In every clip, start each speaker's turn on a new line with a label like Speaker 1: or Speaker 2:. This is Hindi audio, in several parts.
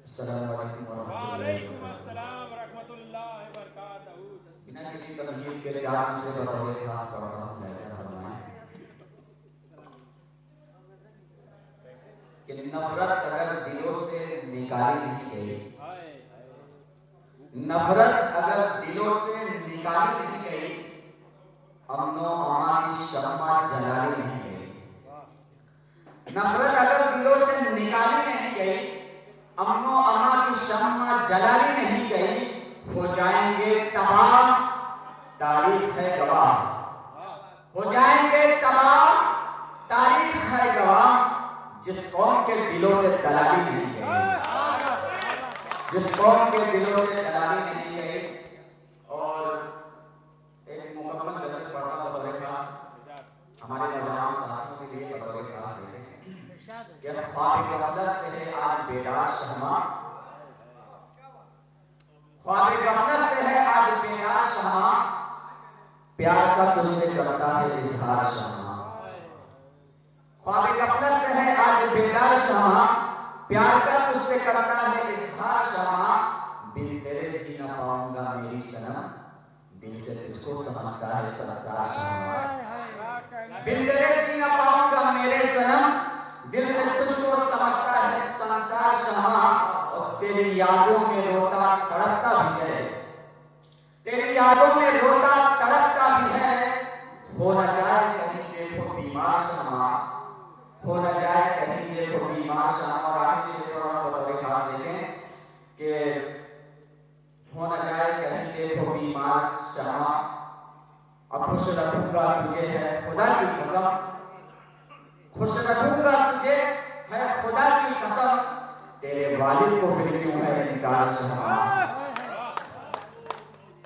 Speaker 1: अस्सलामु अलैकुम वरहमतुल्लाहि
Speaker 2: वबरकातुहू।
Speaker 1: बिना किसी तमहीद के चार मिसरे बतौर खास पढ़ता हूँ। ऐसा फरमाएं कि नफरत अगर दिलों से निकाली नहीं गई, नफरत अगर दिलों से निकाली नहीं गई, अमनो अमा की शम्मा जलाली नहीं गई। नफरत अगर दिलों से निकाली नहीं गई, अमनो अमा की शम्मा जलाली नहीं गई, हो जाएंगे तबाह, तारीख है गवाह। हो जाएंगे तबाह, तारीख है गवाह। जिस कौम के दिलों से दलाली नहीं गई, जिस कौम के दिलों से दलाली नहीं गई। और एक मुकम्मल गज़ल पढ़ता बतौर खास हमारे नौजवान साथियों के लिए बतौर खास देते हैं कि ख्वाब गफलत से है आज बेदार शहमा, ख्वाब गफलत से है आज बेदार शहमा, प्यार का तुझसे करता है इजहार शहमा। ख्वाब गफलत से है आज बेदार शहमा, प्यार का तुझसे करता है इजहार शहमा। बिन तेरे जी न पाऊंगा मेरी सनम, दिल से तुझको समझता है संसार शहमा। बिन तेरे जी न पाऊंगा मेरे सनम, दिल से तुझको समझता है संसार शहमा। और तेरी यादों में रोता तड़पता भी है, तेरी यादों में रोता तड़पता भी है। हो न जाए कहीं देखो बीमार शहमा, हो न जाए कहीं देखो बीमार शहमा। और आगे से बतौर खास देखें कि हो न जाए कहीं देखो बीमार शहमा, और खुश रखूंगा तुझे है खुदा की कसम, खुश रखूंगा तुझे है खुदा की कसम। तेरे वालिद को फिर क्यों है इनकार शहमा।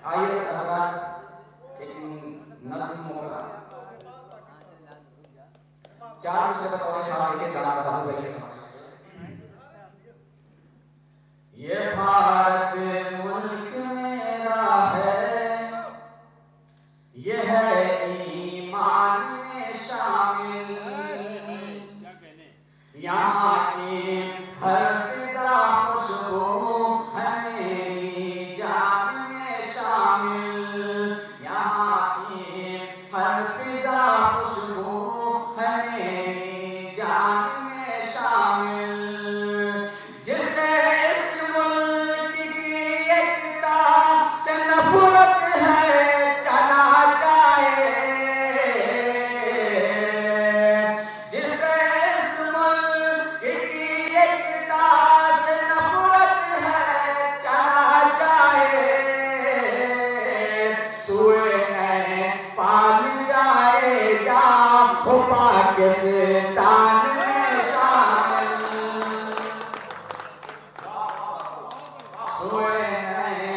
Speaker 1: आइए हज़रात एक नज़्म चार मिसरे बतौर खास देखें दान बहादुर भाई। ये भारत मुल्क मेरा है, ये है ईमान में शामिल, यहाँ की हर फिजा खुशबू है मेरी जान में शामिल, यहाँ की हर फिजा खुशबू है मेरी जान में शामिल। जिसे इस मुल्क की एकता से नफरत है चला जाए, जिसे इस मुल्क की एकता से नफरत है चला जाए, सुए नए पाल जाएगा हो पाकिस्तान में शामिल, सोए नए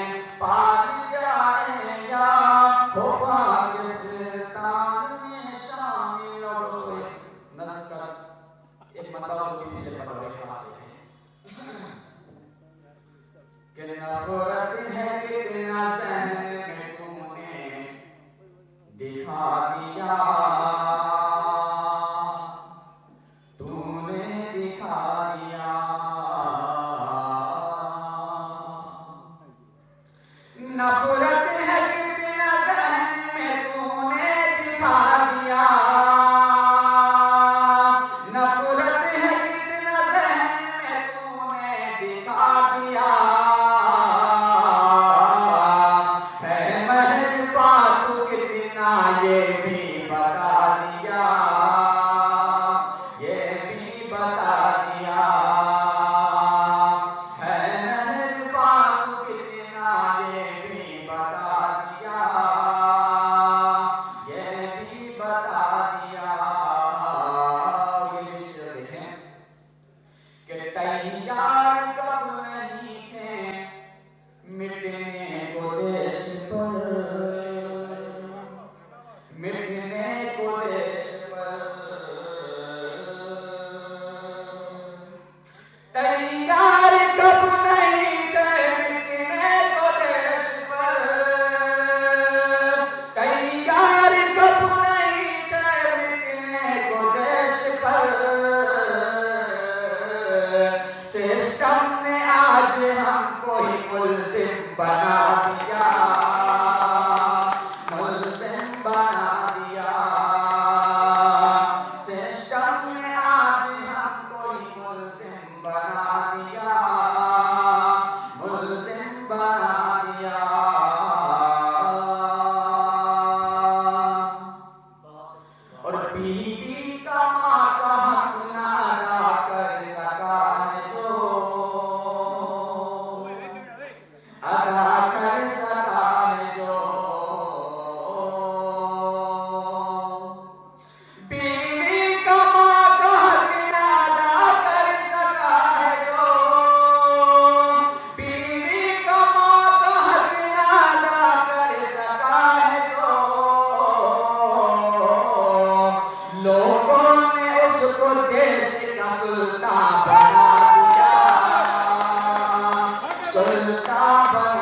Speaker 1: पाल जाएगा हो पाकिस्तान में शामिल। और दोस्तों एक नस्ल का एक मतलब दो तीन से बतौर खास देखें कि नफरत है कितना सहन में तूने दिखा दिया, तूने दिखा दिया। नफरत है कितना सहन में तूने दिखा दिया, नफरत है कितना सहन में तूने दिखा दिया। है मेहरबान तू कितना ये भी बता दिया, ये भी बता दिया। है मेहरबान तू कितना ये भी बता दिया, ये भी बता दिया। ये भी शेर देखें कि तैयार कब नहीं थे बना दिया, मुल्ज़िम बना दिया। सिस्टम ने आज हमको ही मुल्ज़िम बना दिया, मुल्ज़िम बना दिया। और बीवी का माँ का हक न अदा कर सका है जो, अदा कर सका है जो। बीवी का माँ का हक न अदा कर सका है जो, बीवी का माँ का हक न अदा कर सका है जो। लोगों ने उसको देश का सुल्तान बना दिया, सुल्तान बना